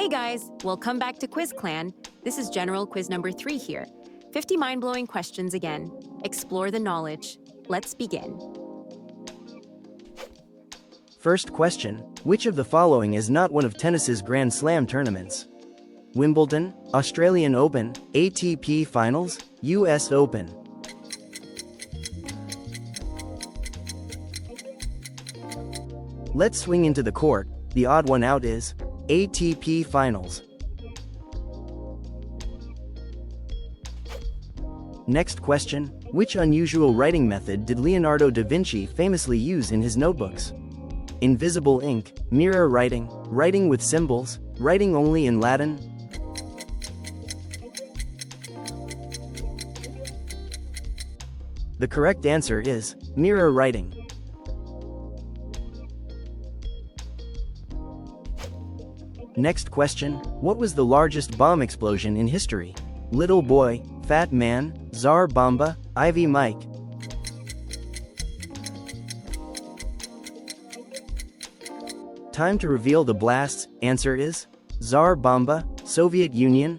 Hey guys, welcome back to Quiz Clan. This is General Quiz number 3 here. 50 mind-blowing questions again. Explore the knowledge. Let's begin. First question, which of the following is not one of tennis's Grand Slam tournaments? Wimbledon, Australian Open, ATP Finals, US Open. Let's swing into the court. The odd one out is ATP Finals. Next question, which unusual writing method did Leonardo da Vinci famously use in his notebooks? Invisible ink, mirror writing, writing with symbols, writing only in Latin? The correct answer is mirror writing. Next question, what was the largest bomb explosion in history? Little Boy, Fat Man, Tsar Bomba, Ivy Mike. Time to reveal the blasts. Answer is Tsar Bomba, Soviet Union.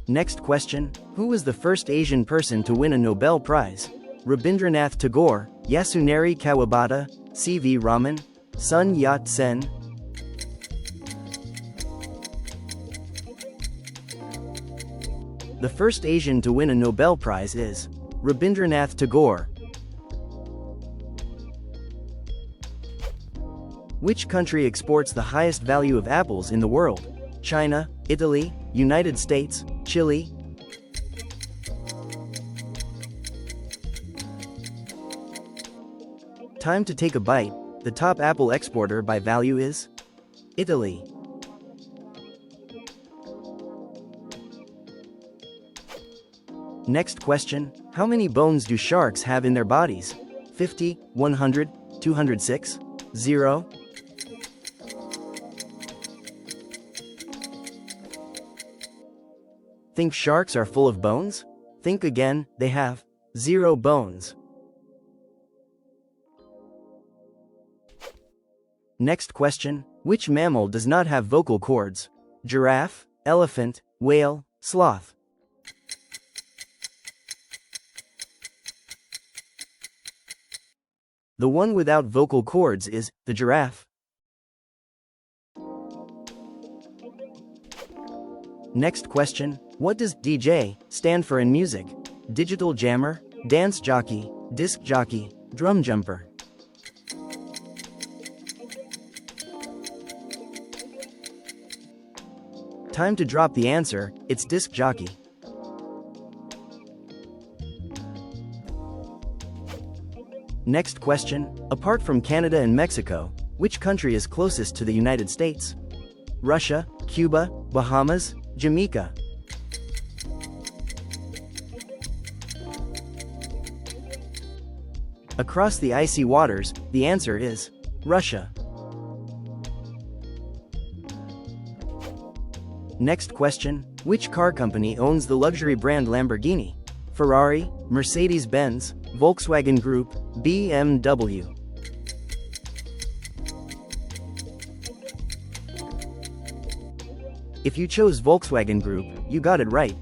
Next question, who was the first Asian person to win a Nobel Prize? Rabindranath Tagore, Yasunari Kawabata, C.V. Raman, Sun Yat-sen. The first Asian to win a Nobel Prize is Rabindranath Tagore. Which country exports the highest value of apples in the world? China, Italy, United States, Chile? Time to take a bite. The top apple exporter by value is Italy. Next question, how many bones do sharks have in their bodies? 50, 100, 206, 0? Think sharks are full of bones? Think again, they have 0 bones. Next question, which mammal does not have vocal cords? Giraffe, elephant, whale, sloth? The one without vocal cords is the giraffe. Next question, what does DJ stand for in music? Digital jammer, dance jockey, disc jockey, drum jumper? Time to drop the answer, it's disc jockey. Next question, apart from Canada and Mexico, which country is closest to the United States? Russia, Cuba, Bahamas, Jamaica? Across the icy waters, the answer is Russia. Next question, which car company owns the luxury brand Lamborghini? Ferrari, Mercedes-Benz, Volkswagen Group, BMW? If you chose Volkswagen Group, you got it right.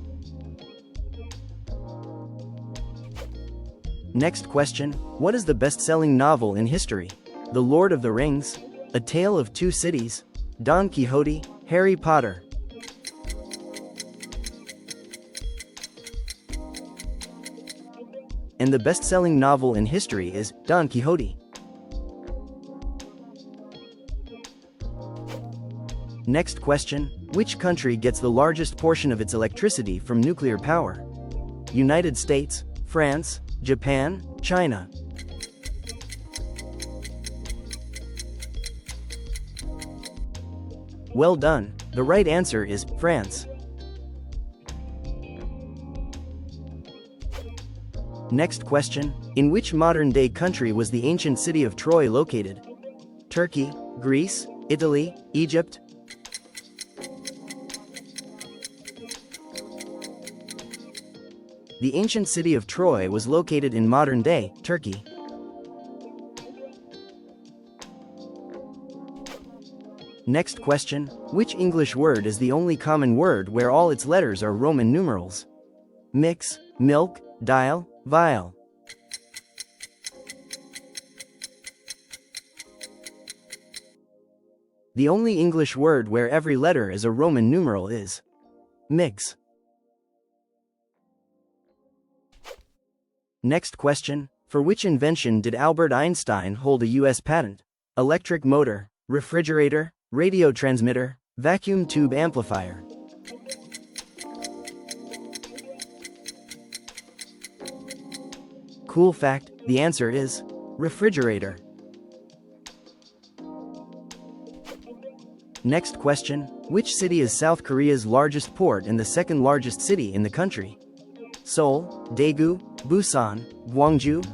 Next question, what is the best-selling novel in history? The Lord of the Rings, A Tale of Two Cities, Don Quixote, Harry Potter? And the best-selling novel in history is Don Quixote. Next question, which country gets the largest portion of its electricity from nuclear power? United States, France, Japan, China? Well done, the right answer is France. Next question, in which modern-day country was the ancient city of Troy located? Turkey, Greece, Italy, Egypt? The ancient city of Troy was located in modern-day Turkey. Next question, which English word is the only common word where all its letters are Roman numerals? Mix, milk, dial, vial. The only English word where every letter is a Roman numeral is mix. Next question, for which invention did Albert Einstein hold a US patent? Electric motor, refrigerator, radio transmitter, vacuum tube amplifier. Cool fact, the answer is refrigerator. Next question, which city is South Korea's largest port and the second largest city in the country? Seoul, Daegu, Busan, Gwangju.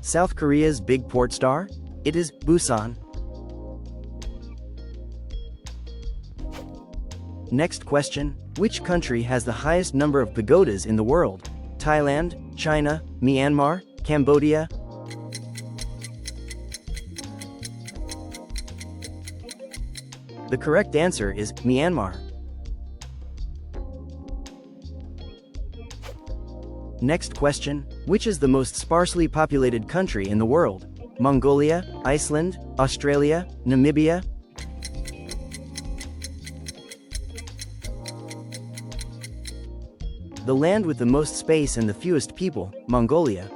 South Korea's big port star? It is Busan. Next question, which country has the highest number of pagodas in the world? Thailand, China, Myanmar, Cambodia. The correct answer is Myanmar. Next question, which is the most sparsely populated country in the world? Mongolia, Iceland, Australia, Namibia. The land with the most space and the fewest people, Mongolia.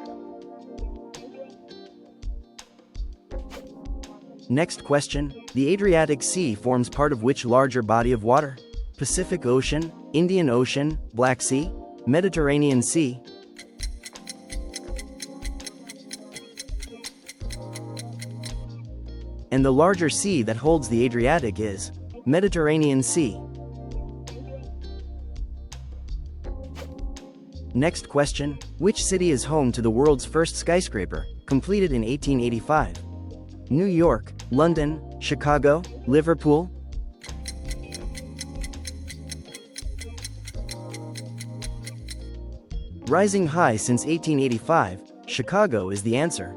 Next question, the Adriatic Sea forms part of which larger body of water? Pacific Ocean, Indian Ocean, Black Sea, Mediterranean Sea. And the larger sea that holds the Adriatic is Mediterranean Sea. Next question, which city is home to the world's first skyscraper, completed in 1885? New York, London, Chicago, Liverpool. Rising high since 1885, Chicago is the answer.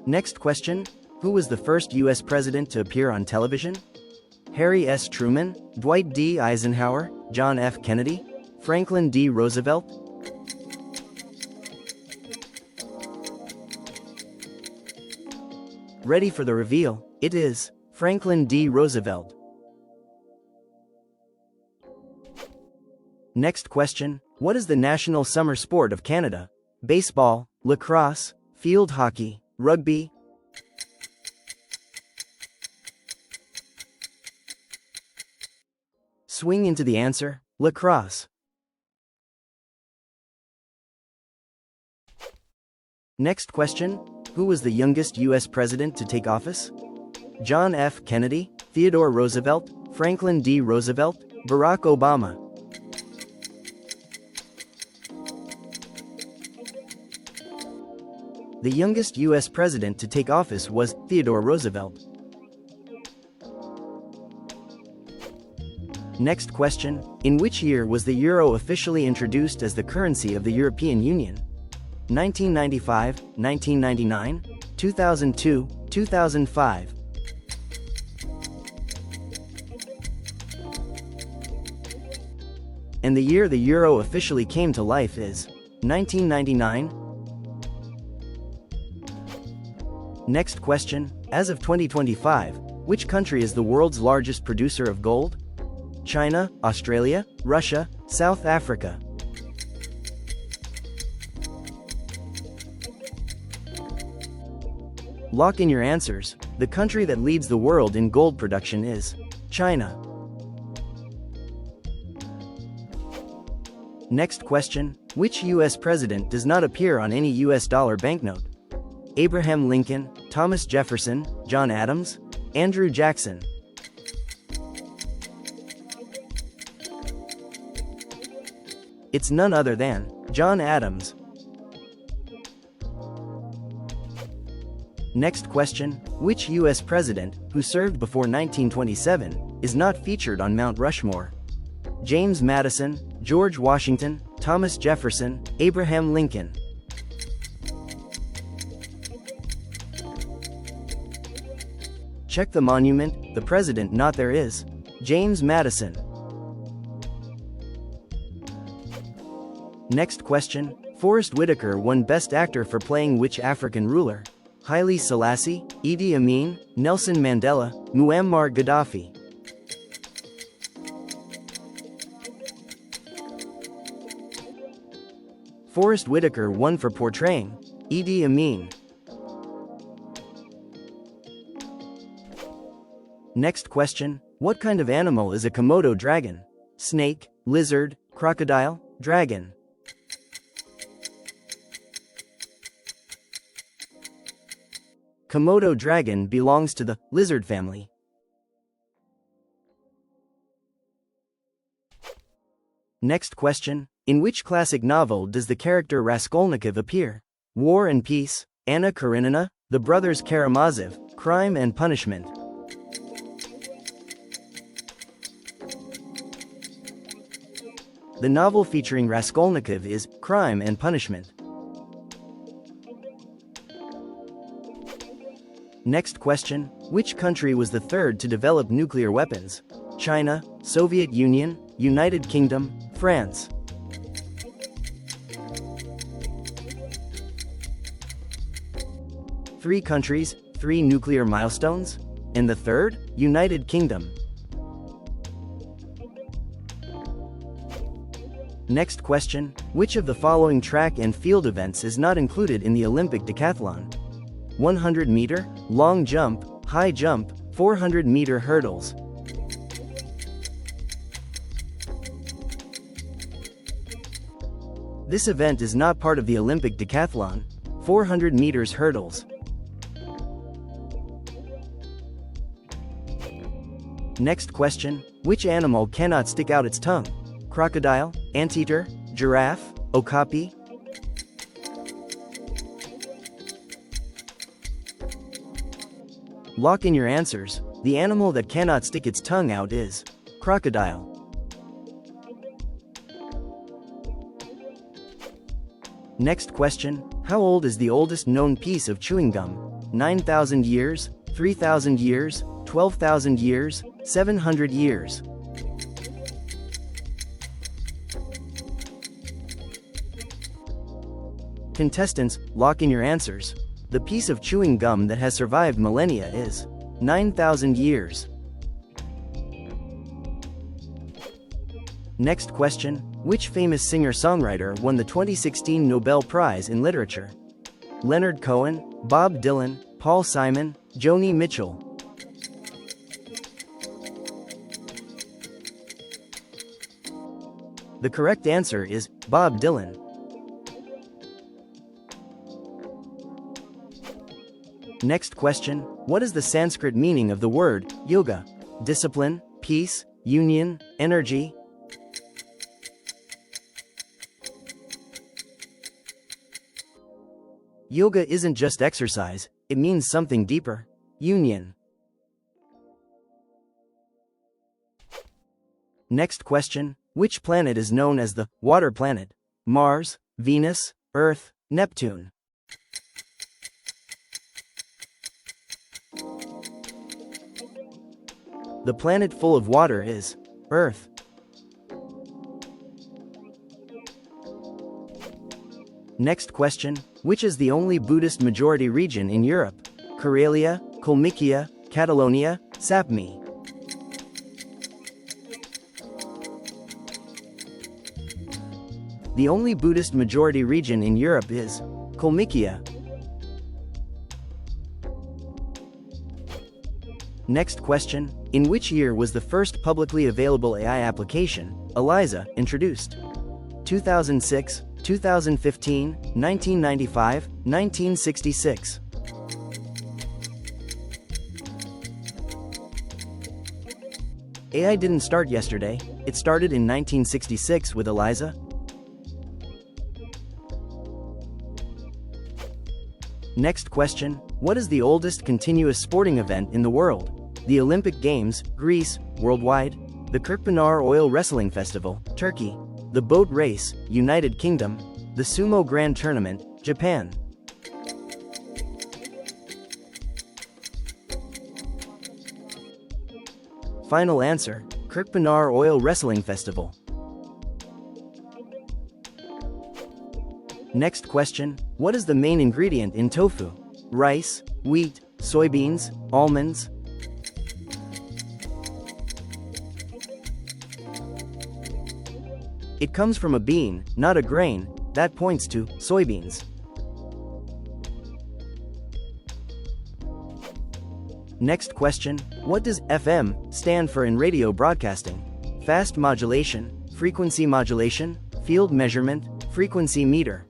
Next question, who was the first US president to appear on television? Harry S. Truman, Dwight D. Eisenhower, John F. Kennedy, Franklin D. Roosevelt. Ready for the reveal, it is Franklin D. Roosevelt. Next question, what is the national summer sport of Canada? Baseball, lacrosse, field hockey, rugby. Swing into the answer, lacrosse. Next question, who was the youngest US president to take office? John F. Kennedy, Theodore Roosevelt, Franklin D. Roosevelt, Barack Obama. The youngest US president to take office was Theodore Roosevelt. Next question, in which year was the euro officially introduced as the currency of the European Union? 1995, 1999, 2002, 2005. And the year the euro officially came to life is 1999. Next question, as of 2025, which country is the world's largest producer of gold? China, Australia, Russia, South Africa. Lock in your answers. The country that leads the world in gold production is China. Next question, which US president does not appear on any US dollar banknote? Abraham Lincoln, Thomas Jefferson, John Adams, Andrew Jackson. It's none other than John Adams. Next question, which US president, who served before 1927, is not featured on Mount Rushmore? James Madison, George Washington, Thomas Jefferson, Abraham Lincoln. Check the monument, the president not there is. James Madison. Next question. Forrest Whitaker won Best Actor for playing which African ruler? Haile Selassie, Idi Amin, Nelson Mandela, Muammar Gaddafi. Forrest Whitaker won for portraying Idi Amin. Next question. What kind of animal is a Komodo dragon? Snake, lizard, crocodile, dragon. Komodo dragon belongs to the lizard family. Next question. In which classic novel does the character Raskolnikov appear? War and Peace, Anna Karenina, The Brothers Karamazov, Crime and Punishment. The novel featuring Raskolnikov is Crime and Punishment. Next question. Which country was the third to develop nuclear weapons? China, Soviet Union, United Kingdom, France. Three countries, three nuclear milestones? And the third? United Kingdom. Next question. Which of the following track and field events is not included in the Olympic decathlon? 100 meter, long jump, high jump, 400 meter hurdles. This event is not part of the Olympic decathlon. 400 meters hurdles. Next question. Which animal cannot stick out its tongue? Crocodile, anteater, giraffe, okapi? Lock in your answers. The animal that cannot stick its tongue out is crocodile. Next question. How old is the oldest known piece of chewing gum? 9,000 years, 3,000 years, 12,000 years, 700 years. Contestants, lock in your answers. The piece of chewing gum that has survived millennia is 9,000 years. Next question. Which famous singer-songwriter won the 2016 Nobel Prize in Literature? Leonard Cohen, Bob Dylan, Paul Simon, Joni Mitchell. The correct answer is Bob Dylan. Next question. What is the Sanskrit meaning of the word yoga? Discipline, peace, union, energy? Yoga isn't just exercise, it means something deeper. Union. Next question. Which planet is known as the water planet? Mars, Venus, Earth, Neptune. The planet full of water is Earth. Next question. Which is the only Buddhist majority region in Europe? Karelia, Kalmykia, Catalonia, Sapmi. The only Buddhist majority region in Europe is Kalmykia. Next question. In which year was the first publicly available AI application, ELIZA, introduced? 2006, 2015, 1995, 1966. AI didn't start yesterday, it started in 1966 with ELIZA. Next question. What is the oldest continuous sporting event in the world? The Olympic Games, Greece, worldwide. The Kirkpinar Oil Wrestling Festival, Turkey. The boat race, United Kingdom. The sumo grand tournament, Japan. Final answer, Kirkpanar Oil Wrestling Festival. Next question, what is the main ingredient in tofu? Rice, wheat, soybeans, almonds? It comes from a bean, not a grain. That points to soybeans. Next question, what does FM stand for in radio broadcasting? Fast modulation, frequency modulation, field measurement, frequency meter.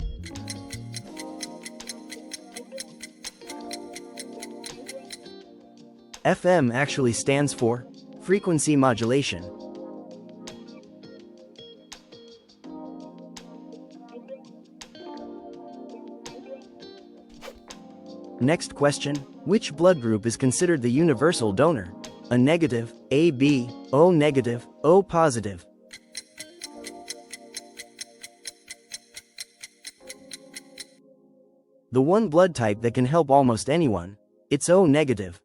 FM actually stands for frequency modulation. Next question, which blood group is considered the universal donor? A negative, AB, O negative, O positive. The one blood type that can help almost anyone. It's O negative.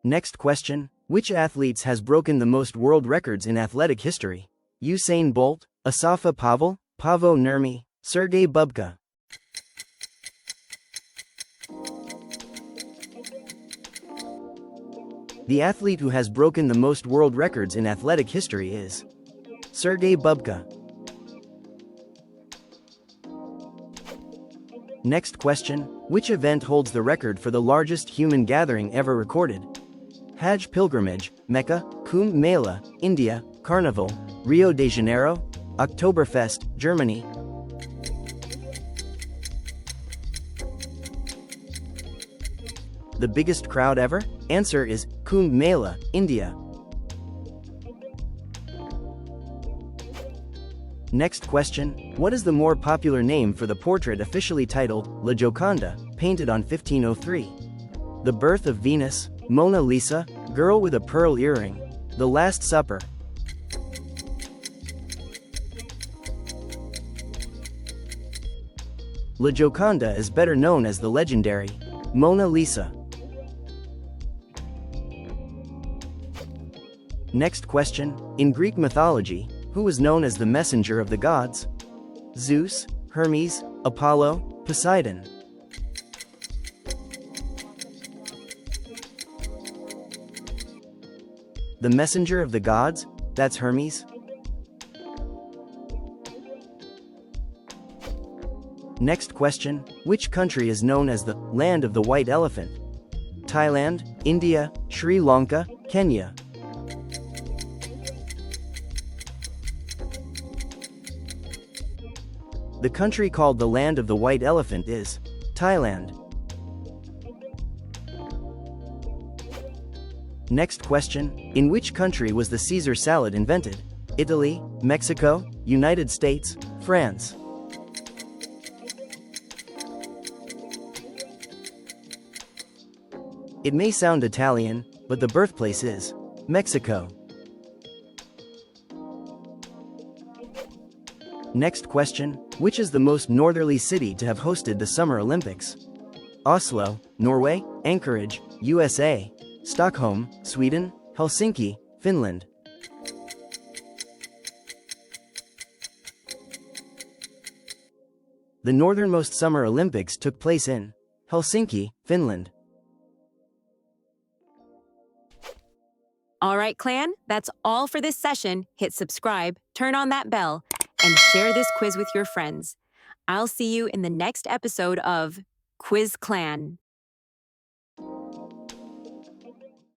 Next question, which athletes has broken the most world records in athletic history? Usain Bolt, Asafa Pavel, Pavo Nurmi, Sergei Bubka. The athlete who has broken the most world records in athletic history is Sergei Bubka. Next question, which event holds the record for the largest human gathering ever recorded? Hajj pilgrimage, Mecca, Kumbh Mela, India, Carnival, Rio de Janeiro, Oktoberfest, Germany. The biggest crowd ever? Answer is Kumbh Mela, India. Next question, what is the more popular name for the portrait officially titled La Gioconda, painted on 1503? The Birth of Venus, Mona Lisa, Girl with a Pearl Earring, The Last Supper. La Gioconda is better known as the legendary Mona Lisa. Next question, in Greek mythology, who was known as the messenger of the gods? Zeus, Hermes, Apollo, Poseidon. The messenger of the gods? That's Hermes. Next question, which country is known as the land of the white elephant? Thailand, India, Sri Lanka, Kenya. The country called the land of the white elephant is Thailand. Next question, in which country was the Caesar salad invented? Italy, Mexico, United States, France. It may sound Italian, but the birthplace is Mexico. Next question, which is the most northerly city to have hosted the Summer Olympics? Oslo, Norway, Anchorage, USA, Stockholm, Sweden, Helsinki, Finland. The northernmost Summer Olympics took place in Helsinki, Finland. All right, clan, that's all for this session. Hit subscribe, turn on that bell, and share this quiz with your friends. I'll see you in the next episode of Quiz Clan.